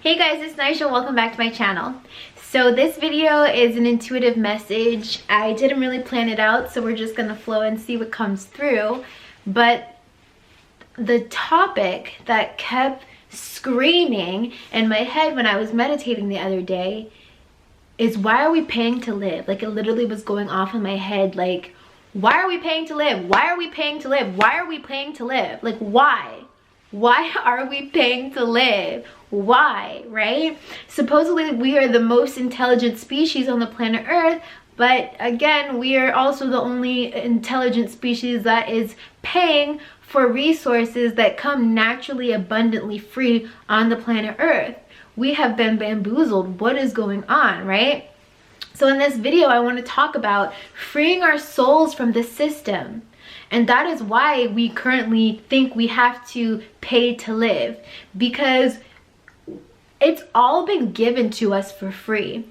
Hey guys, it's Nisha. Welcome back to my channel. So this video is an intuitive message. I didn't really plan it out, so we're just gonna flow and see what comes through. But the topic that kept screaming in my head when I was meditating the other day is, why are we paying to live? Like, it literally was going off in my head, like, why are we paying to live? Why are we paying to live? Why are we paying to live? Like, why? Why are we paying to live? Why, right? Supposedly we are the most intelligent species on the planet Earth, but again, we are also the only intelligent species that is paying for resources that come naturally, abundantly free on the planet Earth. We have been bamboozled. What is going on, right? So in this video, I want to talk about freeing our souls from the system. And that is why we currently think we have to pay to live, because it's all been given to us for free.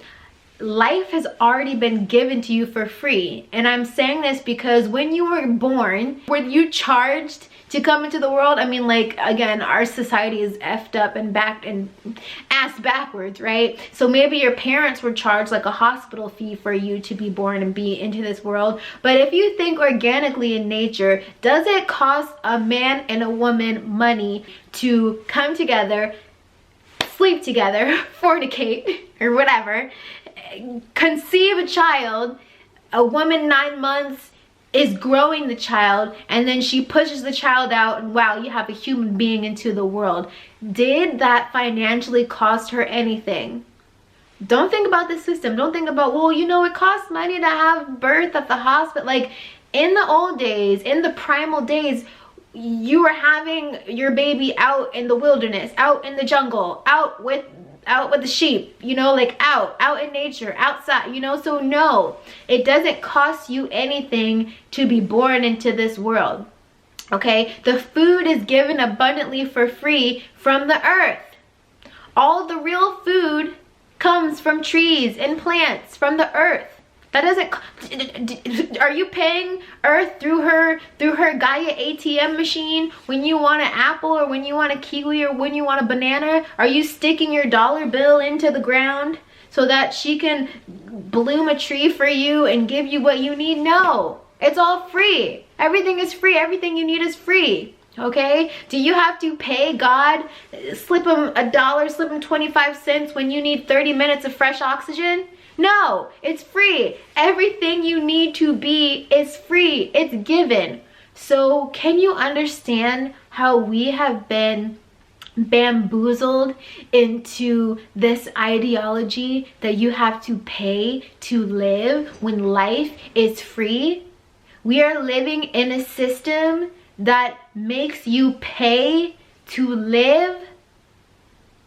Life has already been given to you for free. And I'm saying this because when you were born, were you charged to come into the world? I mean, like, again, our society is effed up and backed and ass backwards, right? So maybe your parents were charged like a hospital fee for you to be born and be into this world. But if you think organically in nature, does it cost a man and a woman money to come together, sleep together, fornicate, or whatever, conceive a child? A woman 9 months is growing the child, and then she pushes the child out, and wow, you have a human being into the world. Did that financially cost her anything? Don't think about the system. Don't think about, well, you know, it costs money to have birth at the hospital. Like, in the old days, in the primal days, you were having your baby out in the wilderness, out in the jungle, out with the sheep, you know, like out in nature, outside, you know. So no, it doesn't cost you anything to be born into this world, okay? The food is given abundantly for free from the earth. All the real food comes from trees and plants, from the earth. That doesn't, are you paying Earth through her Gaia ATM machine when you want an apple, or when you want a kiwi, or when you want a banana? Are you sticking your dollar bill into the ground so that she can bloom a tree for you and give you what you need? No, it's all free. Everything is free. Everything you need is free. Okay? Do you have to pay God, slip him $1, slip him 25 cents when you need 30 minutes of fresh oxygen? No, it's free. Everything you need to be is free. It's given. So can you understand how we have been bamboozled into this ideology that you have to pay to live when life is free? We are living in a system that makes you pay to live.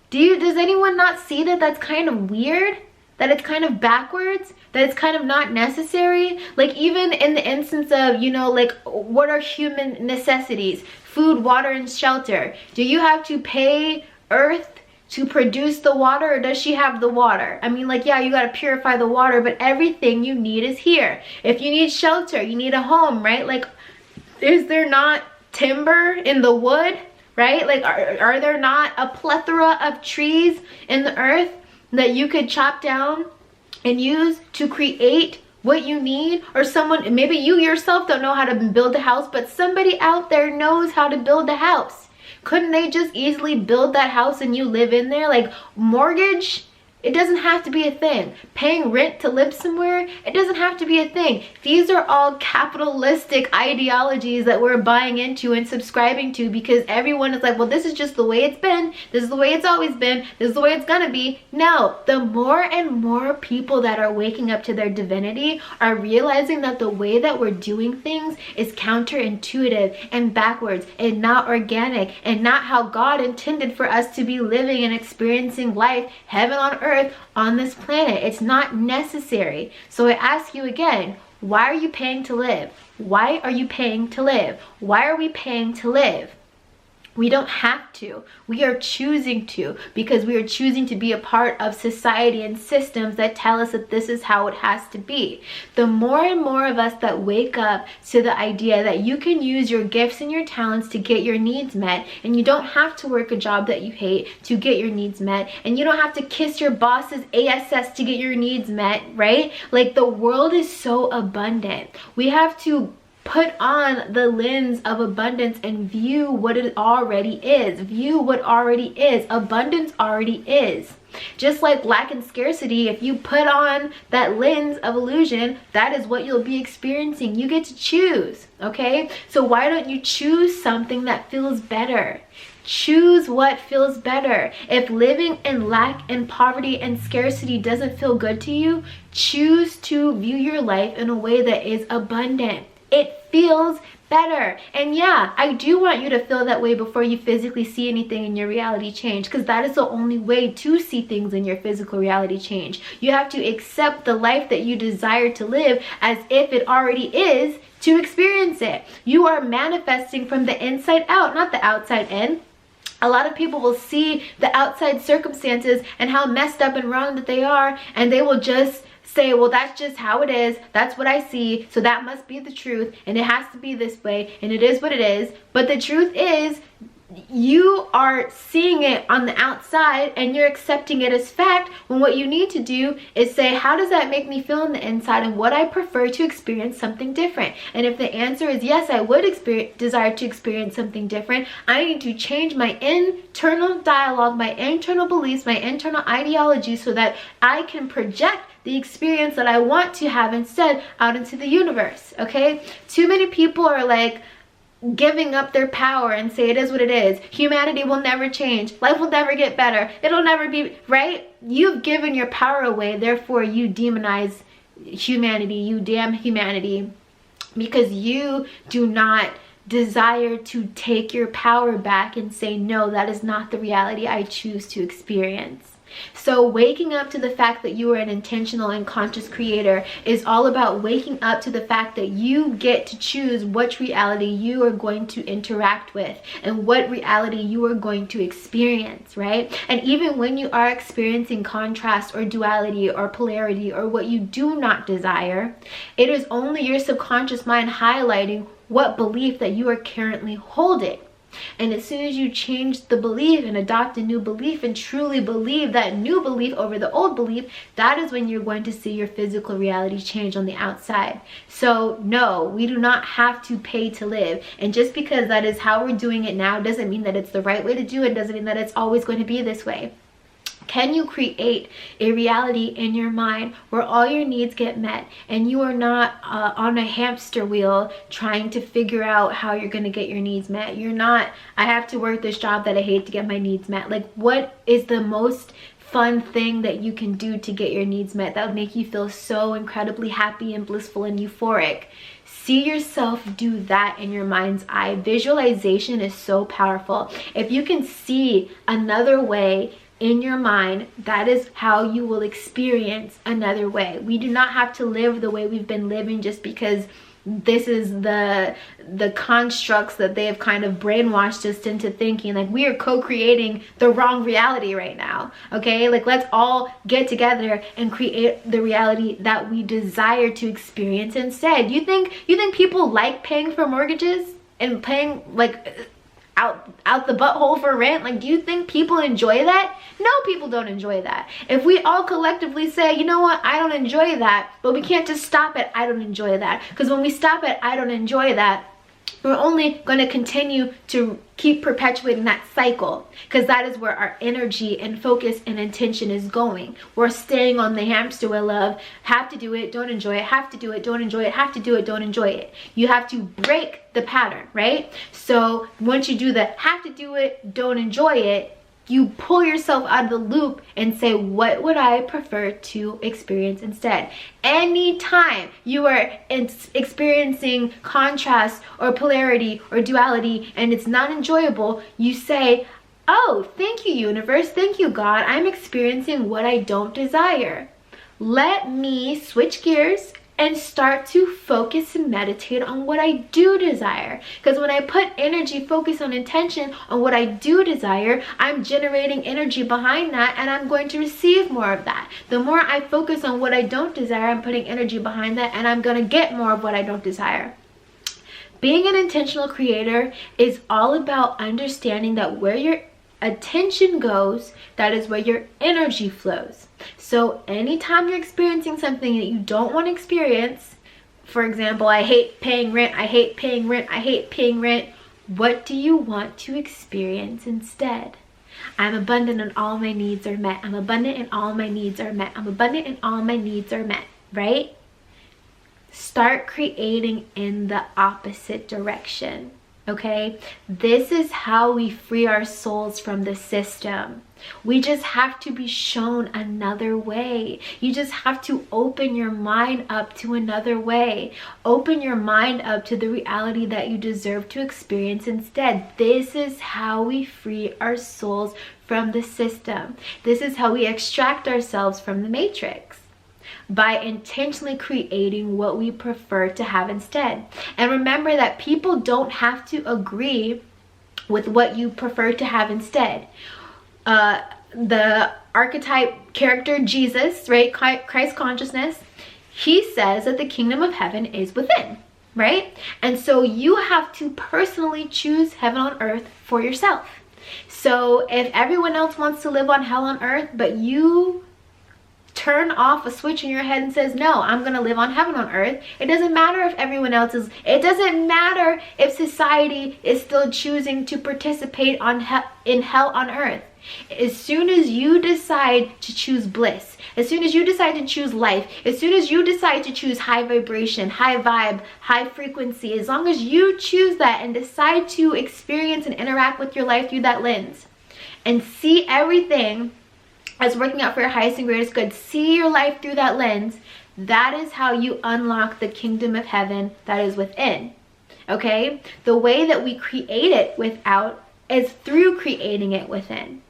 Does anyone not see that that's kind of weird? That it's kind of backwards, that it's kind of not necessary? Like, even in the instance of, you know, like, what are human necessities? Food, water, and shelter. Do you have to pay Earth to produce the water, or does she have the water? I mean, like, yeah, you got to purify the water, but everything you need is here. If you need shelter, you need a home, right? Like, is there not timber in the wood, right? Like, are there not a plethora of trees in the earth that you could chop down and use to create what you need? Or someone, maybe you yourself don't know how to build a house, but somebody out there knows how to build a house. Couldn't they just easily build that house and you live in there? Like, mortgage, it doesn't have to be a thing. Paying rent to live somewhere, it doesn't have to be a thing. These are all capitalistic ideologies that we're buying into and subscribing to, because everyone is like, well, this is just the way it's been. This is the way it's always been. This is the way it's gonna be. No, the more and more people that are waking up to their divinity are realizing that the way that we're doing things is counterintuitive and backwards and not organic and not how God intended for us to be living and experiencing life, heaven on earth, on this planet. It's not necessary. So I ask you again, why are you paying to live? Why are you paying to live? Why are we paying to live? We don't have to. We are choosing to, because we are choosing to be a part of society and systems that tell us that this is how it has to be. The more and more of us that wake up to the idea that you can use your gifts and your talents to get your needs met, and you don't have to work a job that you hate to get your needs met, and you don't have to kiss your boss's ass to get your needs met, right? Like, the world is so abundant. We have to put on the lens of abundance and view what it already is. View what already is. Abundance already is. Just like lack and scarcity, if you put on that lens of illusion, that is what you'll be experiencing. You get to choose, okay? So why don't you choose something that feels better? Choose what feels better. If living in lack and poverty and scarcity doesn't feel good to you, choose to view your life in a way that is abundant. It feels better. And yeah, I do want you to feel that way before you physically see anything in your reality change, because that is the only way to see things in your physical reality change. You have to accept the life that you desire to live as if it already is to experience it. You are manifesting from the inside out, not the outside in. A lot of people will see the outside circumstances and how messed up and wrong that they are, and they will just say, well, that's just how it is. That's what I see. So that must be the truth. And it has to be this way. And it is what it is. But the truth is, you are seeing it on the outside and you're accepting it as fact, when what you need to do is say, how does that make me feel on the inside, and would I prefer to experience something different? And if the answer is yes, I would desire to experience something different, I need to change my internal dialogue, my internal beliefs, my internal ideology, so that I can project the experience that I want to have instead out into the universe, okay? Too many people are like giving up their power and say it is what it is. Humanity will never change. Life will never get better. It'll never be, right? You've given your power away, therefore you demonize humanity. You damn humanity, because you do not desire to take your power back and say, no, that is not the reality I choose to experience. So waking up to the fact that you are an intentional and conscious creator is all about waking up to the fact that you get to choose which reality you are going to interact with and what reality you are going to experience, right? And even when you are experiencing contrast or duality or polarity or what you do not desire, it is only your subconscious mind highlighting what belief that you are currently holding. And as soon as you change the belief and adopt a new belief and truly believe that new belief over the old belief, that is when you're going to see your physical reality change on the outside. So no, we do not have to pay to live. And just because that is how we're doing it now doesn't mean that it's the right way to do it, doesn't mean that it's always going to be this way. Can you create a reality in your mind where all your needs get met and you are not on a hamster wheel trying to figure out how you're going to get your needs met? You're not, I have to work this job that I hate to get my needs met. Like, what is the most fun thing that you can do to get your needs met that would make you feel so incredibly happy and blissful and euphoric? See yourself do that in your mind's eye. Visualization is so powerful. If you can see another way in your mind, that is how you will experience another way. We do not have to live the way we've been living just because this is the constructs that they have kind of brainwashed us into thinking. Like, we are co-creating the wrong reality right now, okay? Like, let's all get together and create the reality that we desire to experience instead. You think people like paying for mortgages and paying like out the butthole for rent? Like, do you think people enjoy that? No, people don't enjoy that. If we all collectively say, you know what, I don't enjoy that, but we can't just stop at I don't enjoy that, because when we stop at I don't enjoy that, we're only going to continue to keep perpetuating that cycle, because that is where our energy and focus and intention is going. We're staying on the hamster wheel of have to do it, don't enjoy it, have to do it, don't enjoy it, have to do it, don't enjoy it. You have to break the pattern, right? So once you do the have to do it, don't enjoy it, you pull yourself out of the loop and say, what would I prefer to experience instead? Anytime you are experiencing contrast or polarity or duality and it's not enjoyable, you say, oh, thank you, universe, thank you, God, I'm experiencing what I don't desire. Let me switch gears and start to focus and meditate on what I do desire. Because when I put energy, focus on intention on what I do desire, I'm generating energy behind that, and I'm going to receive more of that. The more I focus on what I don't desire, I'm putting energy behind that, and I'm going to get more of what I don't desire. Being an intentional creator is all about understanding that where your attention goes, that is where your energy flows. So anytime you're experiencing something that you don't want to experience, for example, I hate paying rent, I hate paying rent, I hate paying rent, what do you want to experience instead? I'm abundant and all my needs are met. I'm abundant and all my needs are met. I'm abundant and all my needs are met, right? Start creating in the opposite direction, okay? This is how we free our souls from the system. We just have to be shown another way. You just have to open your mind up to another way. Open your mind up to the reality that you deserve to experience instead. This is how we free our souls from the system. This is how we extract ourselves from the matrix, by intentionally creating what we prefer to have instead. And remember that people don't have to agree with what you prefer to have instead. The archetype character Jesus, right, Christ consciousness, he says that the kingdom of heaven is within, right? And so you have to personally choose heaven on earth for yourself. So if everyone else wants to live on hell on earth, but you turn off a switch in your head and says, no, I'm gonna live on heaven on earth. It doesn't matter if everyone else is, it doesn't matter if society is still choosing to participate in hell on earth. As soon as you decide to choose bliss, as soon as you decide to choose life, as soon as you decide to choose high vibration, high vibe, high frequency, as long as you choose that and decide to experience and interact with your life through that lens and see everything as working out for your highest and greatest good, see your life through that lens, that is how you unlock the kingdom of heaven that is within, okay? The way that we create it without is through creating it within.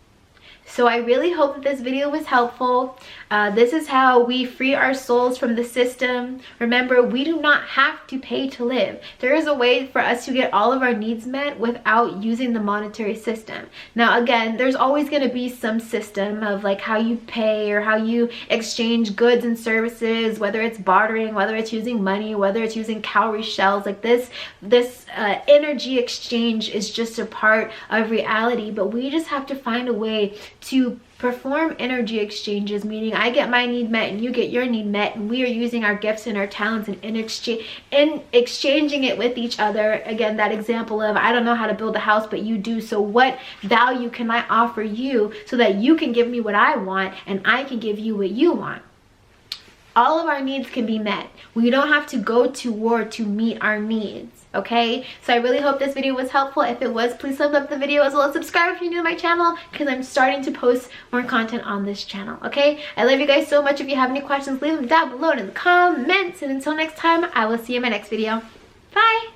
So I really hope that this video was helpful. This is how we free our souls from the system. Remember, we do not have to pay to live. There is a way for us to get all of our needs met without using the monetary system. Now, again, there's always going to be some system of like how you pay or how you exchange goods and services, whether it's bartering, whether it's using money, whether it's using cowrie shells. Like this energy exchange is just a part of reality, but we just have to find a way to perform energy exchanges, meaning I get my need met and you get your need met, and we are using our gifts and our talents and in exchanging it with each other. Again, that example of I don't know how to build a house, but you do, so what value can I offer you so that you can give me what I want and I can give you what you want? All of our needs can be met. We don't have to go to war to meet our needs, okay? So I really hope this video was helpful. If it was, please thumbs up the video, as well as subscribe if you're new to my channel, because I'm starting to post more content on this channel, okay? I love you guys so much. If you have any questions, leave them down below in the comments. And until next time, I will see you in my next video. Bye!